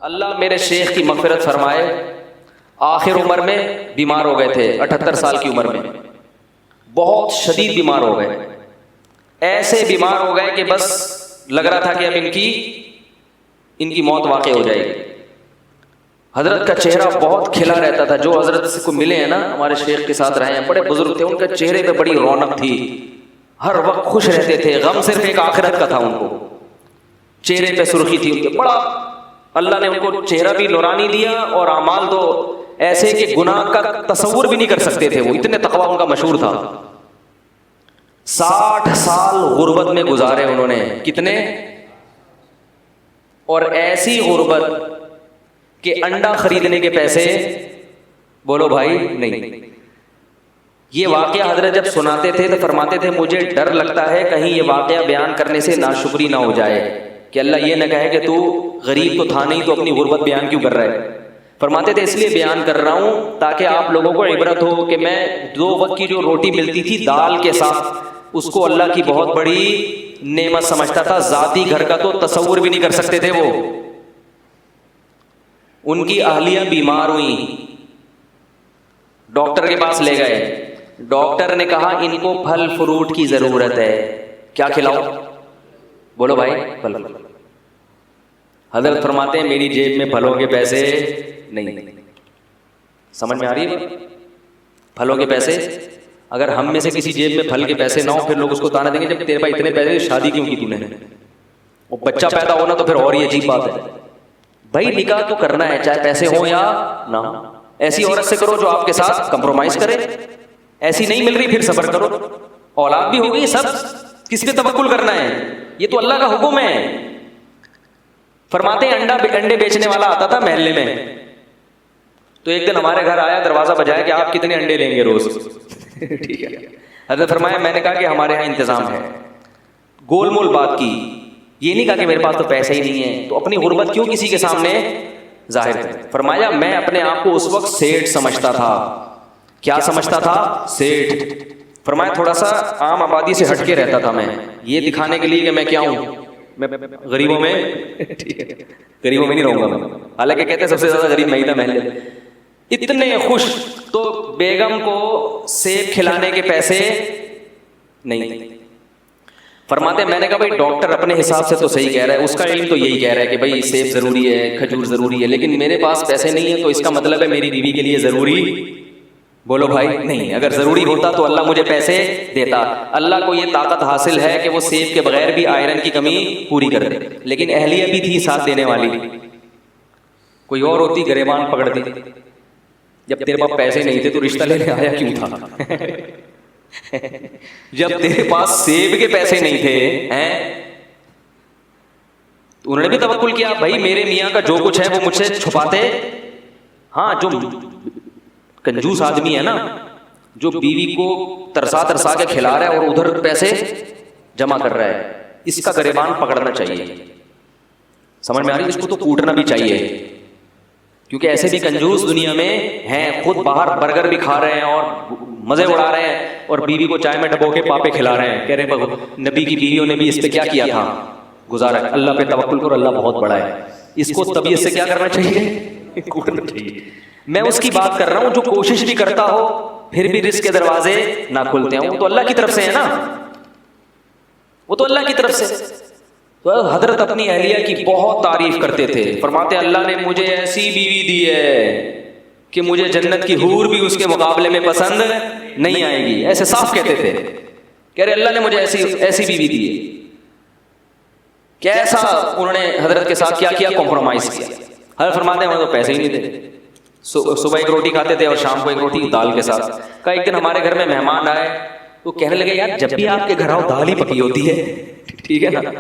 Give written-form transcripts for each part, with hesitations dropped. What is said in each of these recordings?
اللہ میرے شیخ کی مغفرت فرمائے، آخر عمر میں بیمار ہو گئے تھے، 78 سال کی عمر میں بہت شدید بیمار ہو گئے، ایسے بیمار ہو گئے کہ بس لگ رہا تھا کہ اب ان کی موت واقع ہو جائے گی۔ حضرت کا چہرہ بہت کھلا رہتا تھا، جو حضرت سے کو ملے ہیں نا، ہمارے شیخ کے ساتھ رہے ہیں، بڑے بزرگ تھے، ان کے چہرے پہ بڑی رونق تھی، ہر وقت خوش رہتے تھے، غم صرف ایک آخرت کا تھا، ان کو چہرے پہ سرخی تھی ان کے، بڑا اللہ نے ان کو چہرہ بھی نورانی دیا اور اعمال تو ایسے کہ گناہ کا تصور بھی نہیں کر سکتے تھے، وہ اتنے تقویٰ ان کا مشہور تھا۔ 60 سال غربت میں گزارے انہوں نے، کتنے؟ اور ایسی غربت کہ انڈا خریدنے کے پیسے بولو بھائی نہیں۔ یہ واقعہ حضرت جب سناتے تھے تو فرماتے تھے مجھے ڈر لگتا ہے کہیں یہ واقعہ بیان کرنے سے ناشکری نہ ہو جائے، کہ اللہ یہ نہ کہے کہ تو غریب تو تھا نہیں تو اپنی غربت بیان کیوں کر رہا ہے۔ فرماتے تھے اس لیے بیان کر رہا ہوں تاکہ آپ لوگوں کو عبرت ہو کہ میں 2 وقت کی جو روٹی ملتی تھی دال کے ساتھ، اس کو اللہ کی بہت بڑی نعمت سمجھتا تھا، ذاتی گھر کا تو تصور بھی نہیں کر سکتے تھے وہ۔ ان کی اہلیہ بیمار ہوئی، ڈاکٹر کے پاس لے گئے، ڈاکٹر نے کہا ان کو پھل فروٹ کی ضرورت ہے، کیا کھلاؤ؟ بولو بھائی پھل۔ حضرت فرماتے ہیں میری جیب میں پھلوں کے پیسے نہیں۔ سمجھ میں آ رہی ہے؟ پھلوں کے پیسے، اگر ہم میں سے کسی جیب میں پھل کے پیسے نہ ہو، پھر لوگ اس کو تانا دیں گے جب تیرے پاس اتنے پیسے شادی کیوں کی تو نے؟ وہ بچہ پیدا ہونا تو پھر اور ہی عجیب بات ہے۔ بھائی نکاح تو کرنا ہے چاہے پیسے ہوں یا نہ، ایسی عورت سے کرو جو آپ کے ساتھ کمپرومائز کرے، ایسی نہیں مل رہی پھر صبر کرو، اولاد بھی ہو گئی، سب کس پہ توکل کرنا ہے؟ یہ تو اللہ کا حکم ہے۔ فرماتے ہیں انڈے بیچنے والا آتا تھا محلے میں، تو ایک دن ہمارے گھر آیا، دروازہ بجایا کہ آپ کتنے انڈے لیں گے روز؟ ٹھیک ہے، حضرت فرمایا میں نے کہا کہ ہمارے ہاں انتظام ہے، گول مول بات کی، یہ نہیں کہا کہ میرے پاس تو پیسے ہی نہیں ہے، تو اپنی غربت کیوں کسی کے سامنے ظاہر ہے؟ فرمایا میں اپنے آپ کو اس وقت سیٹھ سمجھتا تھا۔ کیا سمجھتا تھا؟ سیٹھ۔ فرمایا تھوڑا سا عام آبادی سے ہٹ کے رہتا تھا میں، یہ دکھانے کے لیے کہ میں کیا ہوں، میں غریبوں میں غریبوں میں نہیں رہوں گا، حالانکہ کہتے ہیں سب سے زیادہ غریب میں ہی تھا محلے میں۔ اتنے خوش، تو بیگم کو سیب کھلانے کے پیسے نہیں۔ فرماتے ہیں میں نے کہا بھائی ڈاکٹر اپنے حساب سے تو صحیح کہہ رہا ہے، اس کا علم تو یہی کہہ رہا ہے کہ بھائی سیب ضروری ہے، کھجور ضروری ہے، لیکن میرے پاس پیسے نہیں ہیں، تو اس کا مطلب ہے میری بیوی کے لیے ضروری، بولو بھائی نہیں۔ اگر ضروری ہوتا تو اللہ مجھے پیسے دیتا، اللہ کو یہ طاقت حاصل ہے کہ وہ سیب کے بغیر بھی آئرن کی کمی پوری کر دے، لیکن اہلیہ بھی تھی ساتھ دینے والی، کوئی اور ہوتی گریبان پکڑتی، جب تیرے پاس پیسے نہیں تھے تو رشتہ لینے آیا کیوں تھا؟ جب تیرے پاس سیب کے پیسے نہیں تھے تو انہوں نے بھی توکل کیا، بھائی میرے میاں کا جو کچھ ہے وہ مجھ سے چھپاتے۔ ہاں جو کنجوس آدمی ہے نا، جو بیوی کو ترسا ترسا کے کھلا رہا ہے اور ادھر پیسے جمع کر رہا ہے، اس کا گریبان پکڑنا چاہیے۔ سمجھ میں آ رہی ہے؟ اس کو تو کوٹنا بھی چاہیے، کیونکہ ایسے بھی کنجوس دنیا میں ہیں، خود باہر برگر بھی کھا رہے ہیں اور مزے اڑا رہے ہیں، اور بیوی کو چائے میں ڈبو کے پاپے کھلا رہے ہیں، کہہ رہے ہیں نبی کی بیویوں نے بھی اس پہ کیا کیا تھا، گزارا ہے۔ اللہ پہ توکل کرو، اللہ بہت بڑا ہے۔ اس کو طبیعت سے کیا کرنا چاہیے؟ کوٹنا چاہیے۔ میں اس کی بات کر رہا ہوں جو کوشش بھی کرتا ہو پھر بھی رزق کے دروازے نہ کھلتے ہیں، وہ تو اللہ کی طرف سے ہے نا، وہ تو اللہ کی طرف سے۔ تو حضرت اپنی اہلیہ کی بہت تعریف کرتے تھے، فرماتے اللہ نے مجھے ایسی بیوی دی ہے کہ مجھے جنت کی حور بھی اس کے مقابلے میں پسند نہیں آئے گی، ایسے صاف کہتے تھے، کہہ رہے اللہ نے مجھے ایسی بیوی دی ہے۔ کیسا انہوں نے حضرت کے ساتھ کیا کیا؟ کمپرومائز کیا۔ حضرت فرماتے ہیں ہمیں تو پیسے ہی نہیں تھے، صبح ایک روٹی کھاتے تھے اور شام کو ایک روٹی دال کے ساتھ۔ کہا ایک دن ہمارے گھر میں مہمان آئے تو کہنے لگے یار جب بھی آپ کے گھر آؤ دال ہی پکی ہوتی ہے، ٹھیک ہے نا؟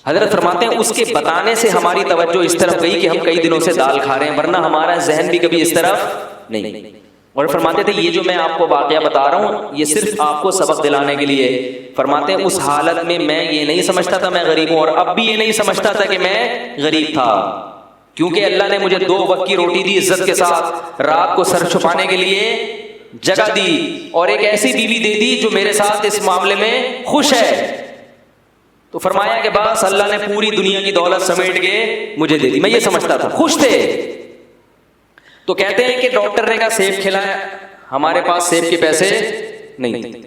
حضرت فرماتے ہیں اس کے بتانے سے ہماری توجہ اس طرف گئی کہ ہم کئی دنوں سے دال کھا رہے ہیں، ورنہ ہمارا ذہن بھی کبھی اس طرف نہیں۔ اور فرماتے تھے یہ جو میں آپ کو واقعہ بتا رہا ہوں یہ صرف آپ کو سبق دلانے کے لیے۔ فرماتے ہیں اس حالت میں میں یہ نہیں سمجھتا تھا میں غریب ہوں، اور اب بھی یہ نہیں سمجھتا تھا کہ میں غریب تھا، کیونکہ اللہ نے مجھے 2 وقت کی روٹی دی عزت کے ساتھ، رات کو سر چھپانے کے لیے جگہ دی، اور ایک ایسی بیوی دے دی جو میرے ساتھ اس معاملے میں خوش ہے۔ تو فرمایا کہ بس اللہ نے پوری دنیا کی دولت سمیٹ کے مجھے دے دی. میں یہ سمجھتا تھا, خوش تھے. تو کہتے ہیں کہ ڈاکٹر نے کہا سیب کھلایا, ہمارے پاس سیب کے پیسے نہیں تھے.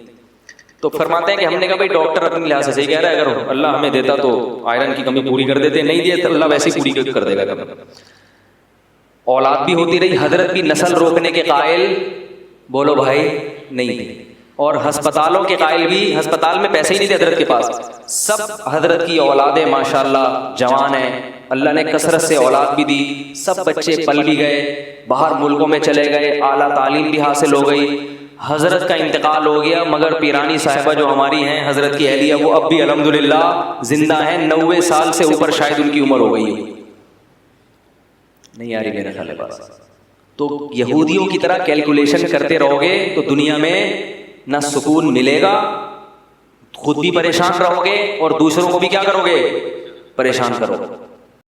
تو فرماتے ہیں کہ ہم نے کہا بھائی ڈاکٹر اپنی لحاظ سے صحیح کہہ رہا ہے, اگر اللہ ہمیں دیتا تو آئرن کی کمی پوری کر دیتے, نہیں دیا تو اللہ ویسے ہی پوری کر دے گا. اولاد بھی ہوتی رہی, حضرت بھی نسل روکنے کے قائل بولو بھائی نہیں تھے, اور ہسپتالوں کے قائل بھی, ہسپتال میں پیسے ہی نہیں تھے حضرت کے پاس. سب حضرت کی اولادیں ماشاءاللہ جوان ہیں, اللہ نے کثرت سے اولاد بھی دی, سب بچے پل بھی گئے, باہر ملکوں میں چلے گئے, اعلیٰ تعلیم بھی حاصل ہو گئی. حضرت کا انتقال ہو گیا, مگر پیرانی صاحبہ جو ہماری ہیں حضرت کی اہلیہ, وہ اب بھی الحمدللہ زندہ ہیں. 90 سال سے اوپر شاید ان کی عمر ہو گئی ہے. نہیں آ رہی میرے خیال بات. تو یہودیوں کی طرح کیلکولیشن کرتے رہو گے تو دنیا میں نہ سکون ملے گا, خود بھی پریشان رہو گے اور دوسروں کو بھی کیا کرو گے, پریشان کرو گے.